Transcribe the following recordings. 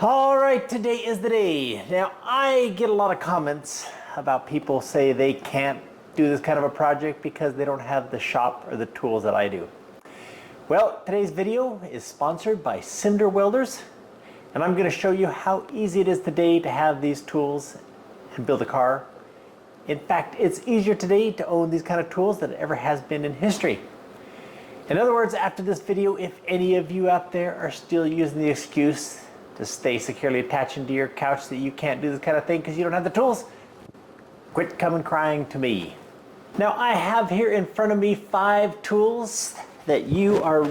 All right, today is the day. Now, I get a lot of comments about people say they can't do this kind of a project because they don't have the shop or the tools that I do. Well, today's video is sponsored by Simder welders, and I'm going to show you how easy it is today to have these tools and build a car. In fact, it's easier today to own these kind of tools than it ever has been in history. In other words, after this video, if any of you out there are still using the excuse to stay securely attached into your couch that you can't do this kind of thing because you don't have the tools, quit coming crying to me. Now, I have here in front of me 5 tools that you are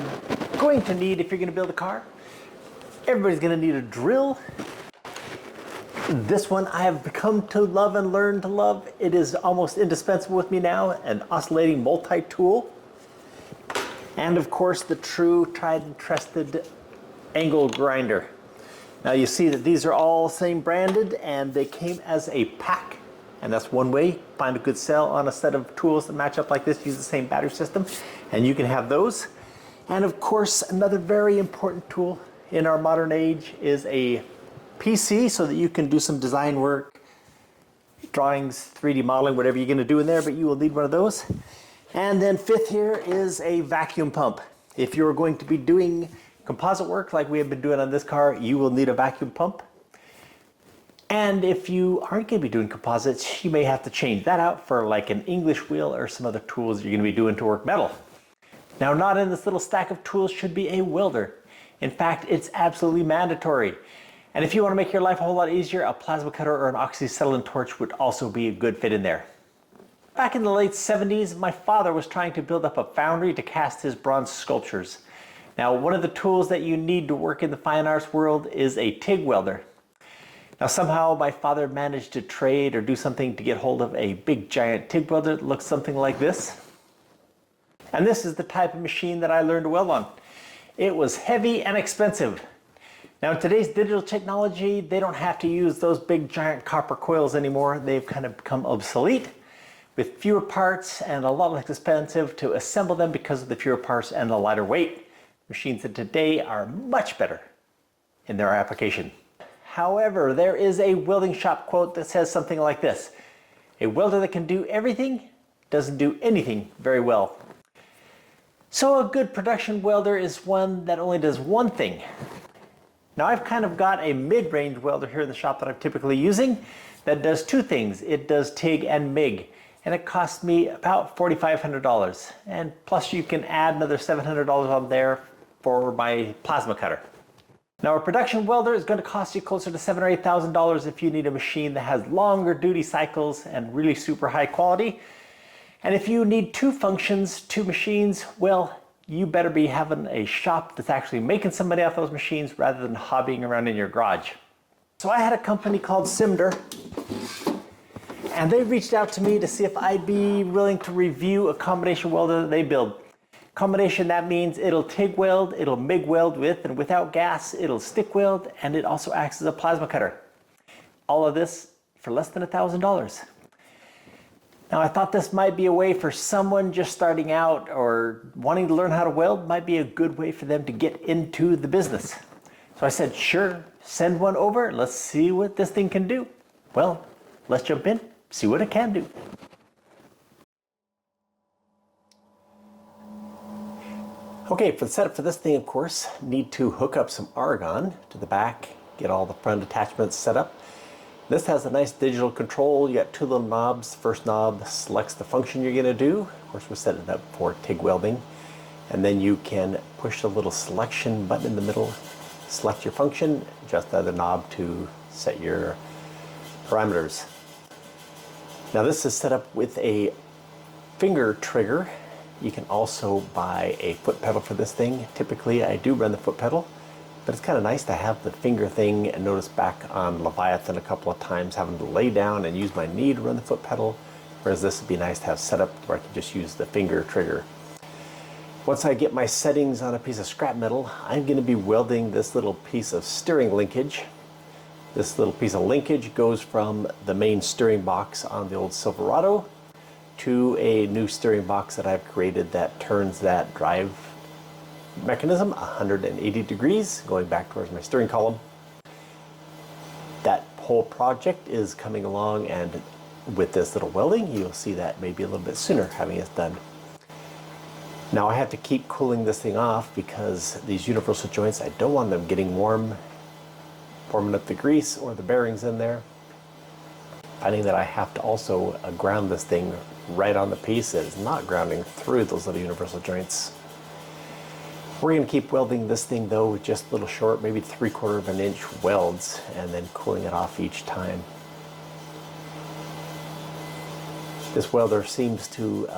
going to need if you're going to build a car. Everybody's going to need a drill. This one I have come to love and learn to love. It is almost indispensable with me now, an oscillating multi-tool. And of course, the true tried and trusted angle grinder. Now you see that these are all same branded and they came as a pack. And that's one way. Find a good sale on a set of tools that match up like this, use the same battery system, and you can have those. And of course, another very important tool in our modern age is a PC so that you can do some design work, drawings, 3D modeling, whatever you're going to do in there, but you will need one of those. And then fifth here is a vacuum pump. If you're going to be doing composite work like we have been doing on this car, you will need a vacuum pump. And if you aren't going to be doing composites, you may have to change that out for like an English wheel or some other tools you're going to be doing to work metal. Now, not in this little stack of tools should be a welder. In fact, it's absolutely mandatory. And if you want to make your life a whole lot easier, a plasma cutter or an oxyacetylene torch would also be a good fit in there. Back in the late 70s, my father was trying to build up a foundry to cast his bronze sculptures. Now, one of the tools that you need to work in the fine arts world is a TIG welder. Now, somehow my father managed to trade or do something to get hold of a big giant TIG welder that looks something like this. And this is the type of machine that I learned to weld on. It was heavy and expensive. Now, in today's digital technology, they don't have to use those big giant copper coils anymore. They've kind of become obsolete, with fewer parts and a lot less expensive to assemble them because of the fewer parts and the lighter weight. Machines of today are much better in their application. However, there is a welding shop quote that says something like this: a welder that can do everything doesn't do anything very well. So a good production welder is one that only does one thing. Now, I've kind of got a mid-range welder here in the shop that I'm typically using that does 2 things. It does TIG and MIG. And it cost me about $4,500. And plus you can add another $700 on there for my plasma cutter. Now, a production welder is going to cost you closer to $7,000 or $8,000 if you need a machine that has longer duty cycles and really super high quality. And if you need 2 functions, 2 machines, well, you better be having a shop that's actually making some money off those machines rather than hobbying around in your garage. So I had a company called Simder, and they reached out to me to see if I'd be willing to review a combination welder that they build. Combination, that means it'll TIG weld, it'll MIG weld with and without gas, it'll stick weld, and it also acts as a plasma cutter. All of this for less than $1,000. Now, I thought this might be a way for someone just starting out or wanting to learn how to weld, might be a good way for them to get into the business. So I said, sure, send one over, let's see what this thing can do. Well, let's jump in, see what it can do. Okay, for the setup for this thing, of course, need to hook up some argon to the back, get all the front attachments set up. This has a nice digital control. You got 2 little knobs. First knob selects the function you're gonna do. Of course, we're setting it up for TIG welding. And then you can push the little selection button in the middle, select your function, adjust the other knob to set your parameters. Now, this is set up with a finger trigger. You can also buy a foot pedal for this thing. Typically, I do run the foot pedal, but it's kind of nice to have the finger thing. And notice back on Leviathan a couple of times having to lay down and use my knee to run the foot pedal, whereas this would be nice to have set up where I can just use the finger trigger. Once I get my settings on a piece of scrap metal, I'm going to be welding this little piece of steering linkage. This little piece of linkage goes from the main steering box on the old Silverado to a new steering box that I've created that turns that drive mechanism 180 degrees, going back towards my steering column. whole project is coming along, and with this little welding, you'll see that maybe a little bit sooner having it done. Now I have to keep cooling this thing off because these universal joints, I don't want them getting warm, warming up the grease or the bearings in there. Finding that I have to also ground this thing right on the piece. It is not grounding through those little universal joints. We're going to keep welding this thing though with just little short, maybe 3/4 of an inch welds, and then cooling it off each time. This welder seems to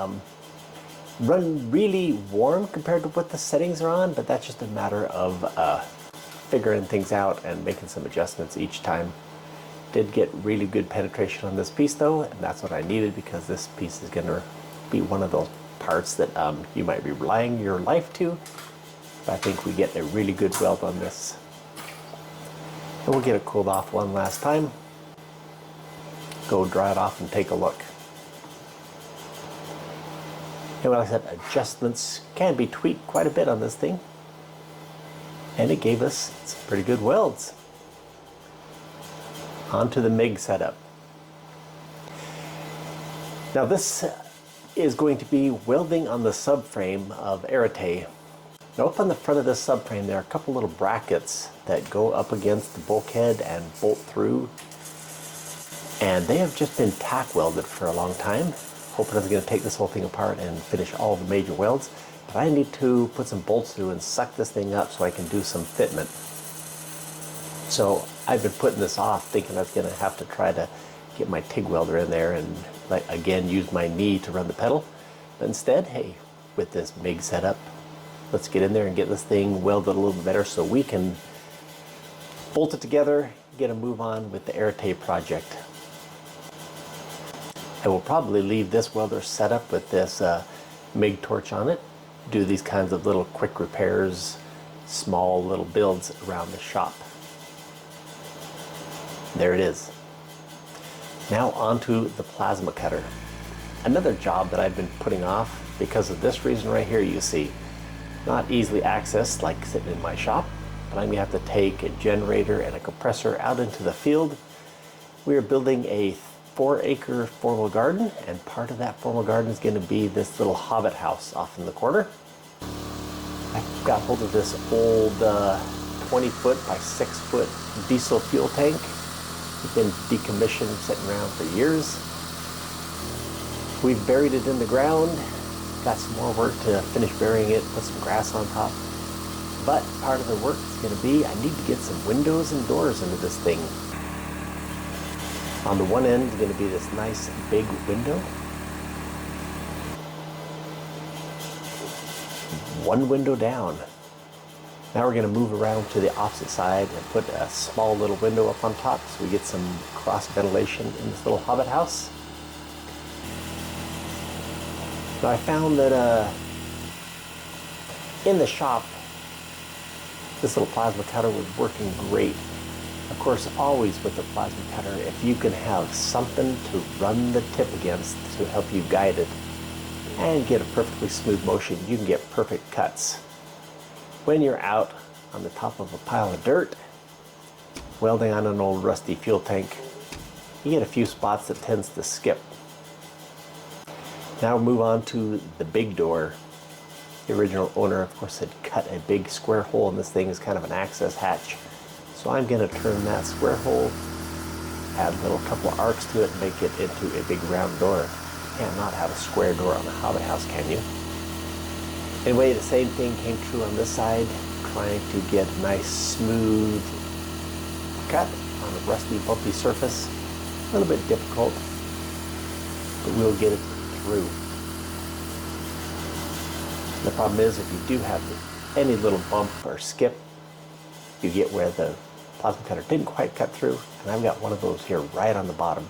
run really warm compared to what the settings are on, but that's just a matter of figuring things out and making some adjustments each time. Did get really good penetration on this piece though, and that's what I needed because this piece is going to be one of those parts that you might be relying your life to. But I think we get a really good weld on this. And we'll get it cooled off one last time. Go dry it off and take a look. And like I said, adjustments can be tweaked quite a bit on this thing. And it gave us some pretty good welds. Onto the MIG setup. Now this is going to be welding on the subframe of Arete. Now up on the front of this subframe there are a couple little brackets that go up against the bulkhead and bolt through. And they have just been tack welded for a long time. Hoping I was going to take this whole thing apart and finish all the major welds. But I need to put some bolts through and suck this thing up so I can do some fitment. So I've been putting this off thinking I was going to have to try to get my TIG welder in there and again use my knee to run the pedal. But instead, hey, with this MIG setup, let's get in there and get this thing welded a little bit better so we can bolt it together, get a move on with the Arete project. I will probably leave this welder set up with this MIG torch on it, do these kinds of little quick repairs, small little builds around the shop. There it is. Now onto the plasma cutter. Another job that I've been putting off because of this reason right here, you see. Not easily accessed like sitting in my shop, but I'm going to have to take a generator and a compressor out into the field. We are building a 4-acre formal garden, and part of that formal garden is going to be this little hobbit house off in the corner. I got hold of this old 20-foot by 6-foot diesel fuel tank. It's been decommissioned, sitting around for years. We've buried it in the ground. Got some more work to finish burying it, put some grass on top. But part of the work is going to be, I need to get some windows and doors into this thing. On the one end is going to be this nice big window. One window down. Now we're going to move around to the opposite side and put a small little window up on top so we get some cross ventilation in this little hobbit house. Now I found that in the shop, this little plasma cutter was working great. Of course, always with the plasma cutter, if you can have something to run the tip against to help you guide it and get a perfectly smooth motion, you can get perfect cuts. When you're out on the top of a pile of dirt, welding on an old rusty fuel tank, you get a few spots that tends to skip. Now we'll move on to the big door. The original owner, of course, had cut a big square hole in this thing as kind of an access hatch. So I'm going to turn that square hole, add a little couple of arcs to it, and make it into a big round door. You can't not have a square door on a hobbit house, can you? Anyway, the same thing came true on this side, trying to get a nice smooth cut on a rusty bumpy surface. A little bit difficult, but we'll get it through. The problem is if you do have any little bump or skip, you get where the plasma cutter didn't quite cut through, and I've got one of those here right on the bottom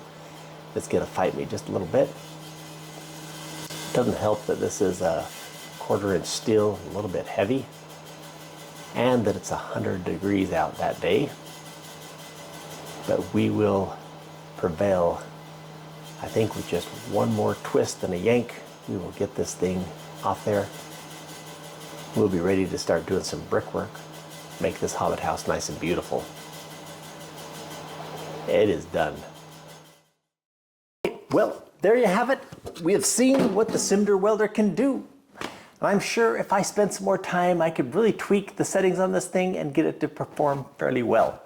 that's going to fight me just a little bit. It doesn't help that this is a 1/4 inch steel, a little bit heavy, and that it's 100 degrees out that day. But we will prevail. I think with just one more twist and a yank, we will get this thing off there. We'll be ready to start doing some brickwork, make this hobbit house nice and beautiful. it is done. Well, there you have it. We have seen what the Simder welder can do. And I'm sure if I spent some more time, I could really tweak the settings on this thing and get it to perform fairly well.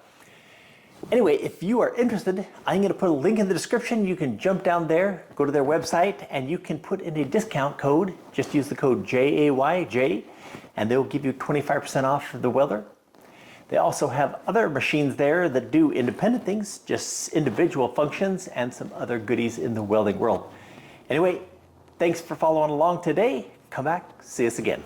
Anyway, if you are interested, I'm going to put a link in the description. You can jump down there, go to their website, and you can put in a discount code. Just use the code JAYJ, and they'll give you 25% off the welder. They also have other machines there that do independent things, just individual functions, and some other goodies in the welding world. Anyway, thanks for following along today. Come back, see us again.